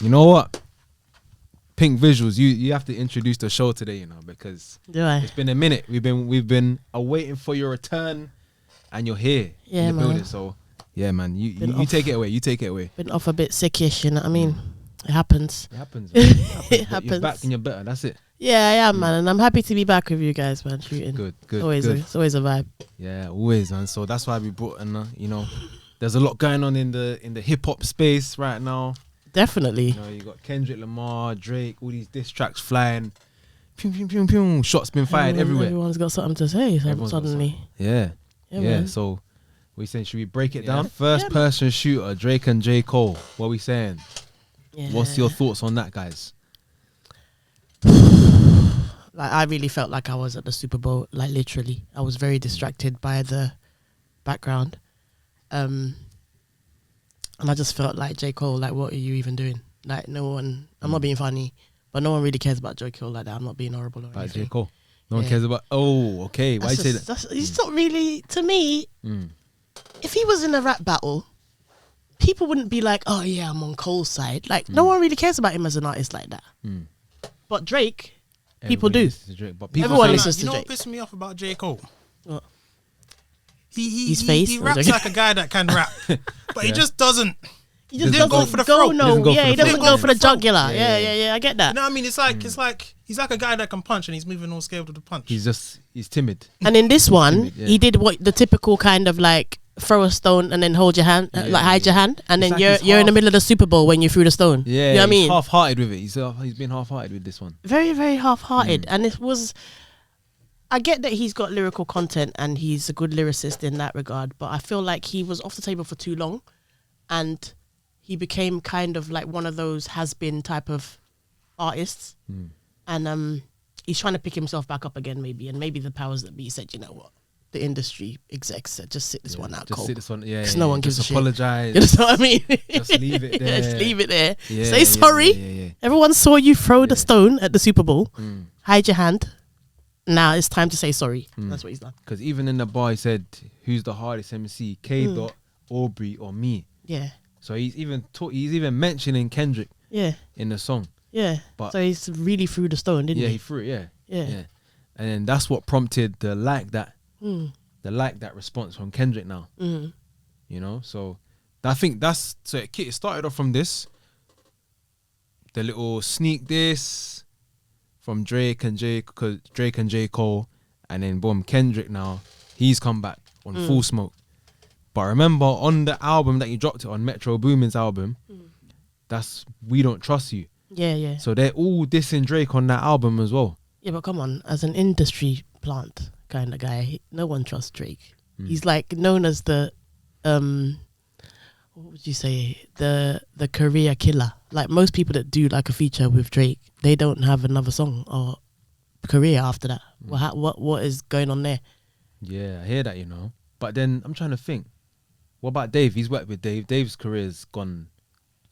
You know what? Pink Visuals, you have to introduce the show today, you know, because it's been a minute. We've been awaiting for your return, and you're here in the building. So yeah, man, you take it away. You take it away. Been off a bit sickish, you know what I mean? It happens. It happens. It happens. You're back and you're better. That's it. Yeah, I am, man, and I'm happy to be back with you guys, man. Shooting. Good. It's always a vibe. Yeah, always, man. So that's why we brought in. You know, there's a lot going on in the hip hop space right now. Definitely. You know, you got Kendrick Lamar, Drake, all these diss tracks flying. Pew, pew, pew, pew. Shots been fired everywhere. Everyone's got something to say suddenly. Yeah. Man. So we saying, should we break it down? First person shooter, Drake and J. Cole. What are we saying? Yeah. What's your thoughts on that, guys? Like, I really felt like I was at the Super Bowl, like literally. I was very distracted by the background. And I just felt like J. Cole, like, what are you even doing? Like, no one, I'm not being funny, but no one really cares about J. Cole like that. I'm not being horrible or anything. J. Cole? No one cares about, okay. Why you say that? It's not really, to me, if he was in a rap battle, people wouldn't be like, oh yeah, I'm on Cole's side. Like, no one really cares about him as an artist like that. But Drake, people do. Everyone listens to Drake. You know what pissed me off about J. Cole? What? His face. He raps like a guy that can rap, but he just doesn't. He just doesn't go for the throat. He doesn't go for the jugular. Yeah, I get that. You know what I mean? It's like he's like a guy that can punch and he's moving all scaled with the punch. He's timid. And in this one, he did what the typical kind of like throw a stone and then hold your hand, hide your hand, and then like you're in the middle of the Super Bowl when you threw the stone. Yeah, you know what I mean? Half-hearted with it. He's been half-hearted with this one. Very, very half-hearted, and it was. I get that he's got lyrical content and he's a good lyricist in that regard, but I feel like he was off the table for too long, and he became kind of like one of those has-been type of artists, and he's trying to pick himself back up again, maybe, and maybe the powers that be said, you know what, the industry execs said, just sit this one out, Cole. Just sit this one, because no one gives a shit. Apologize. You know what I mean? Just leave it there. Just leave it there. Say sorry. Yeah. Everyone saw you throw the stone at the Super Bowl. Hide your hand. Now it's time to say sorry. That's what he's done. Because even in the bar, he said, "Who's the hardest MC? K. Dot, Aubrey, or me?" Yeah. So he's even mentioning Kendrick. Yeah. In the song. Yeah. But so he's really threw the stone, didn't he? Yeah, he threw it. Yeah. And then that's what prompted the response from Kendrick now. You know, so I think it started off from this, the little sneak diss from Drake and J. Cole, and then boom, Kendrick now, he's come back on Full Smoke. But remember, on the album that you dropped it on, Metro Boomin's album, that's We Don't Trust You. Yeah. So they're all dissing Drake on that album as well. Yeah, but come on, as an industry plant kind of guy, no one trusts Drake. He's like known as the what would you say, the career killer. Like most people that do like a feature with Drake, they don't have another song or career after that. What is going on there? Yeah, I hear that, you know. But then I'm trying to think, what about Dave? He's worked with Dave. Dave's career's gone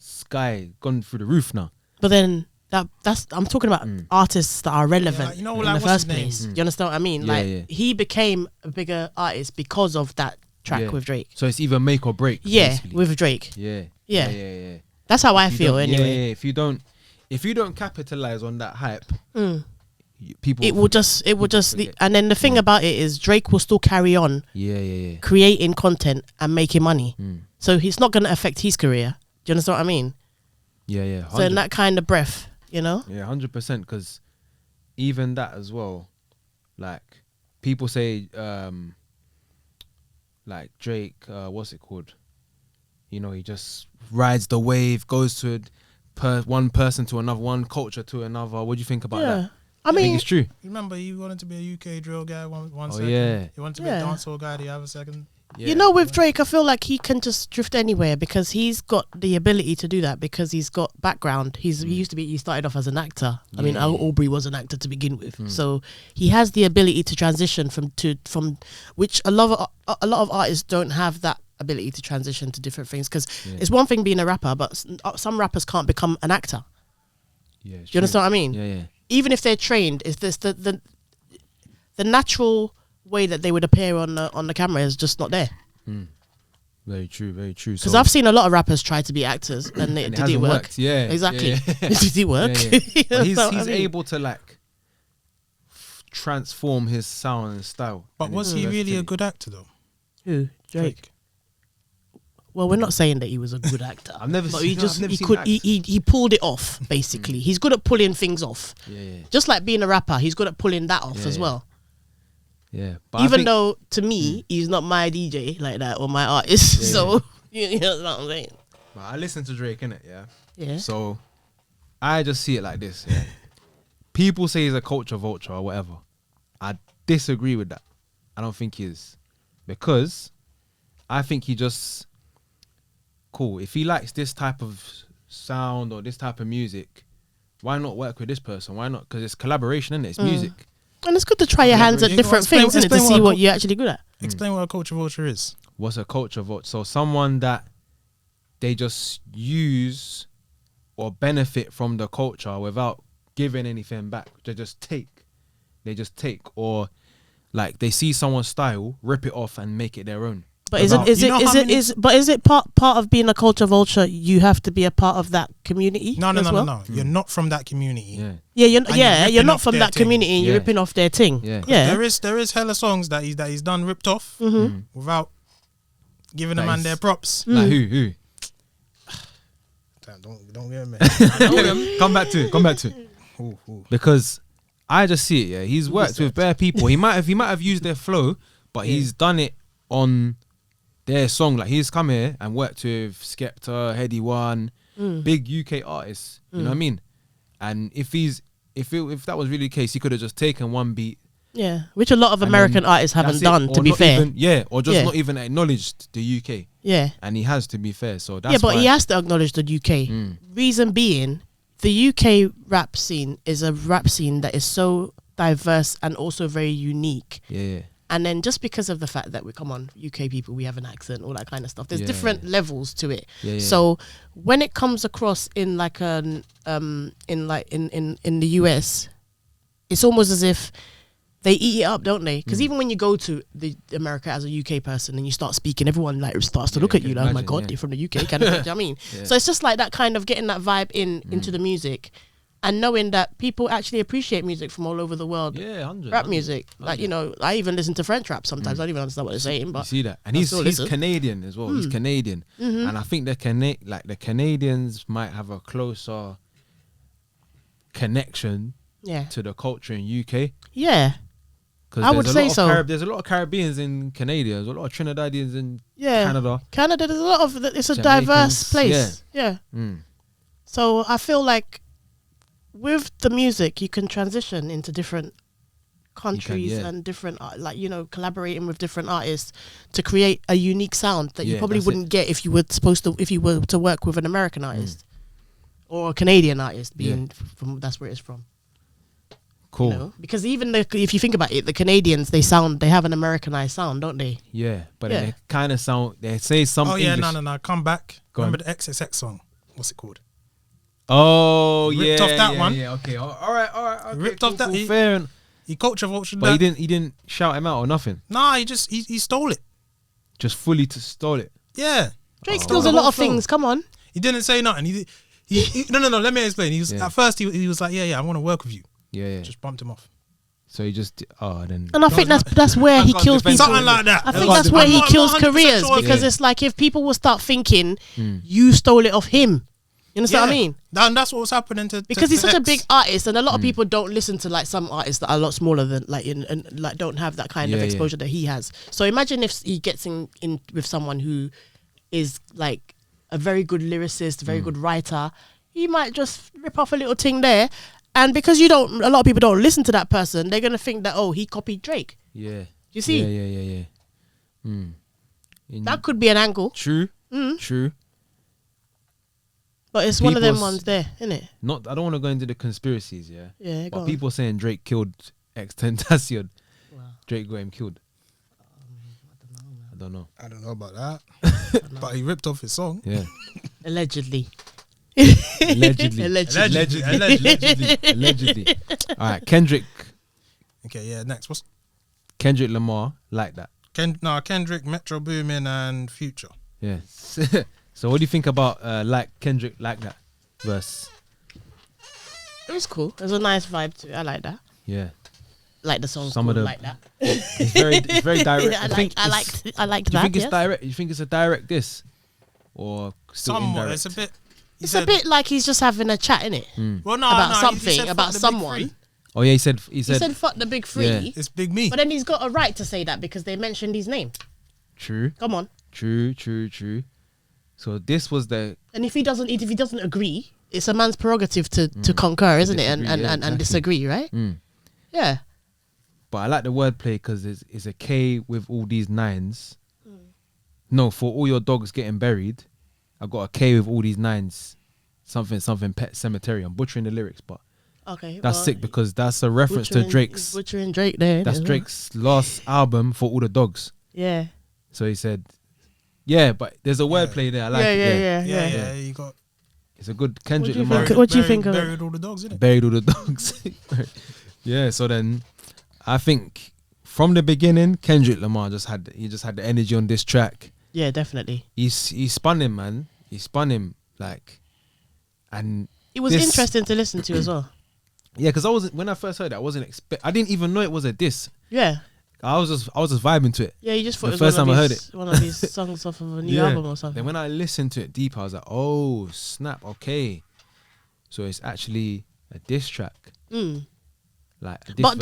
through the roof now. But then that's I'm talking about artists that are relevant in the first place. Do you understand what I mean? He became a bigger artist because of that track with Drake. So it's either make or break. Yeah, basically. with Drake. Yeah. That's how I feel anyway. If you don't capitalize on that hype, people it will just and then the thing about it is Drake will still carry on creating content and making money. So it's not going to affect his career. Do you understand what I mean? Yeah. 100. So in that kind of breath, you know? Yeah, 100%. Because even that as well, like people say, like Drake, what's it called? You know, he just rides the wave, goes to one person to another, one culture to another. What do you think about that? I mean, think it's true. You remember he wanted to be a UK drill guy one second. Yeah. He wanted to be a dancehall guy the other second. Yeah. You know, with Drake, I feel like he can just drift anywhere because he's got the ability to do that because he's got background. He started off as an actor. I mean, Aubrey was an actor to begin with. So he has the ability to transition from which a lot of artists don't have that ability to transition to different things because it's one thing being a rapper, but some rappers can't become an actor. Yeah, do you understand what I mean? Yeah. Even if they're trained, is this the natural way that they would appear on the camera is just not there. Very true, very true. Because I've seen a lot of rappers try to be actors and it did hasn't work. worked. Yeah, exactly. Yeah. Did it work? Yeah, yeah. But he's I mean, able to like transform his sound and style. But and was his he really a versatility. good actor though? who? Drake. Well, we're not saying that he was a good actor. I've never but seen. he just I've never he seen could him he pulled it off basically. He's good at pulling things off. Yeah. Just like being a rapper, he's good at pulling that off as well. Yeah. But I Even think- though to me he's not my DJ like that or my artist. Yeah. So you know what I'm saying. But I listen to Drake, innit? Yeah. Yeah. So I just see it like this. Yeah. People say he's a culture vulture or whatever. I disagree with that. I don't think he is, because I think he just cool. If he likes this type of sound or this type of music, why not work with this person? Why not? Because it's collaboration, isn't it? It's music. And it's good to try your hands at You different explain- things, isn't it, to explain see what what you're actually good at. Explain what a culture vulture is. What's a culture vulture? So someone that they just use or benefit from the culture without giving anything back. They just take, or like they see someone's style, rip it off and make it their own. But Without- is you know how many- it part of being a culture vulture? You have to be a part of that community. No. as well? No. You're not from that community. Yeah, Yeah, you're you're ripping not off from their that thing. community, and you're Yeah. ripping off their thing. Yeah. Yeah. There is hella songs that he's done ripped off without giving a That man is- their props. Like who? Damn, don't get me. Come back to it. Ooh. Because I just see it. Yeah, he's worked with bare people. He might have used their flow, but he's done it on their song. Like he's come here and worked with Skepta, Heady One, big UK artists. You know what I mean? And if that was really the case, he could have just taken one beat. Yeah, which a lot of and American then artists haven't that's it. done, Or to be not fair. even, or just Yeah. not even acknowledged the UK. Yeah. And he has, to be fair. So that's Yeah, but why, he has to acknowledge the UK. Reason being, the UK rap scene is a rap scene that is so diverse and also very unique. Yeah. And then just because of the fact that UK people, we have an accent, all that kind of stuff. There's Yeah, different levels to it. Yeah. So when it comes across in like in the US, it's almost as if they eat it up, don't they? Because even when you go to America as a UK person and you start speaking, everyone like starts to look you at can you like, oh my imagine, God, yeah. you're from the UK kind of thing. Do you know what I mean? Yeah. So it's just like that kind of getting that vibe into the music and knowing that people actually appreciate music from all over the world. Yeah, 100. Rap music. Like, you know, I even listen to French rap sometimes. I don't even understand what they're saying, You but see that, and I he's still listen. Canadian as well. He's Canadian, and I think the Canadians might have a closer connection yeah. to the culture in UK. Yeah. Because I would say so. There's a lot of Caribbeans in Canada. There's a lot of Trinidadians in Yeah. Canada. Canada, there's a lot of, it's a Jamaicans, diverse place. Yeah. Mm. So I feel like with the music, you can transition into different countries yeah. and different, collaborating with different artists to create a unique sound that you Yeah, probably that's wouldn't get if you were to work with an American artist or a Canadian artist, being from that's where it's from. Cool. You know? Because even if you think about it, the Canadians they have an Americanized sound, don't they? Yeah, but Yeah. they kind of sound. They say something. Oh yeah, English. no. Come back. Go on. Remember the XXX song? What's it called? Oh Ripped yeah, off that yeah, one. Yeah, okay. All right. Okay, Ripped off that. Cool, fair. He culture vultured But that. he didn't shout him out or nothing. Nah, he stole it. Just fully stole it. Yeah. Drake Stole steals the a lot whole of flow. things. Come on. He didn't say nothing. No. Let me explain. He was Yeah. at first he was like, yeah, I want to work with you. Yeah. Just bumped him off. So he just then. And I think that's where he can't kills defend people. Something like that. I think can't that's where defend he I'm kills not 100% careers sure. because Yeah. it's like if people will start thinking you stole it off him. You understand what I mean? And that's what was happening to Because he's such a X. big artist, and a lot of people don't listen to like some artists that are a lot smaller than and don't have that kind of Yeah, exposure that he has. So imagine if he gets in with someone who is like a very good lyricist, very good writer. He might just rip off a little thing there, and because a lot of people don't listen to that person, they're gonna think that he copied Drake. Yeah. You see? Yeah. That could be an angle, True. True. but it's one of them People's- ones there, isn't it? Not. I don't want to go into the conspiracies. Yeah. Yeah, go But on. people saying Drake killed Tentacion. Drake got him killed. I don't know. I don't know about that. But he ripped off his song. Yeah. Allegedly. Allegedly. Allegedly. Allegedly. All right. Kendrick Okay, yeah, next. What's Lamar like that. Kendrick, Metro Boomin and Future. Yeah. So what do you think about like Kendrick like that verse? It was cool. There's a nice vibe to it. I like that. Yeah. Like the song. Some of the- like that. It's very direct. I liked Do that. you think it's yes. direct? You think it's a direct diss, or still Somewhat. indirect? It's a bit. He It's said, a bit like he's just having a chat in it Well, no, about no, he something, said, about "Fuck the big someone. three." Oh yeah, he said He said fuck the big three. Yeah. It's big me. But then he's got a right to say that because they mentioned his name. true, Come on. true. So this was the And if he doesn't agree, it's a man's prerogative to concur, isn't it? disagree, yeah, And exactly. disagree, right? Yeah. But I like the wordplay because it's a K with all these nines. No, for all your dogs getting buried, I got a K with all these nines. Something pet cemetery. I'm butchering the lyrics, but Okay. that's well, sick because that's a reference to butchering- Drake's. Butchering Drake there. That's as well. Drake's last album for all the dogs. Yeah. So he said, yeah, but there's a wordplay there. I like it. Yeah. Yeah, you got It's a good Kendrick do you Lamar. think- What do you think of it? buried all the dogs, innit? Buried all the dogs. Yeah, so then I think from the beginning, Kendrick Lamar just had the energy on this track. Yeah, definitely. He spun him, man. He spun him like, and It was this- interesting to listen to as well. yeah, because when I first heard it, I didn't even know it was a diss. Yeah. I was just vibing to it. Yeah, you just thought The it was first one time of I heard his- one of these songs off of a new Yeah. album or something. Then when I listened to it deeper, I was like, oh snap, okay. So it's actually a diss track. Mm. Like a diss But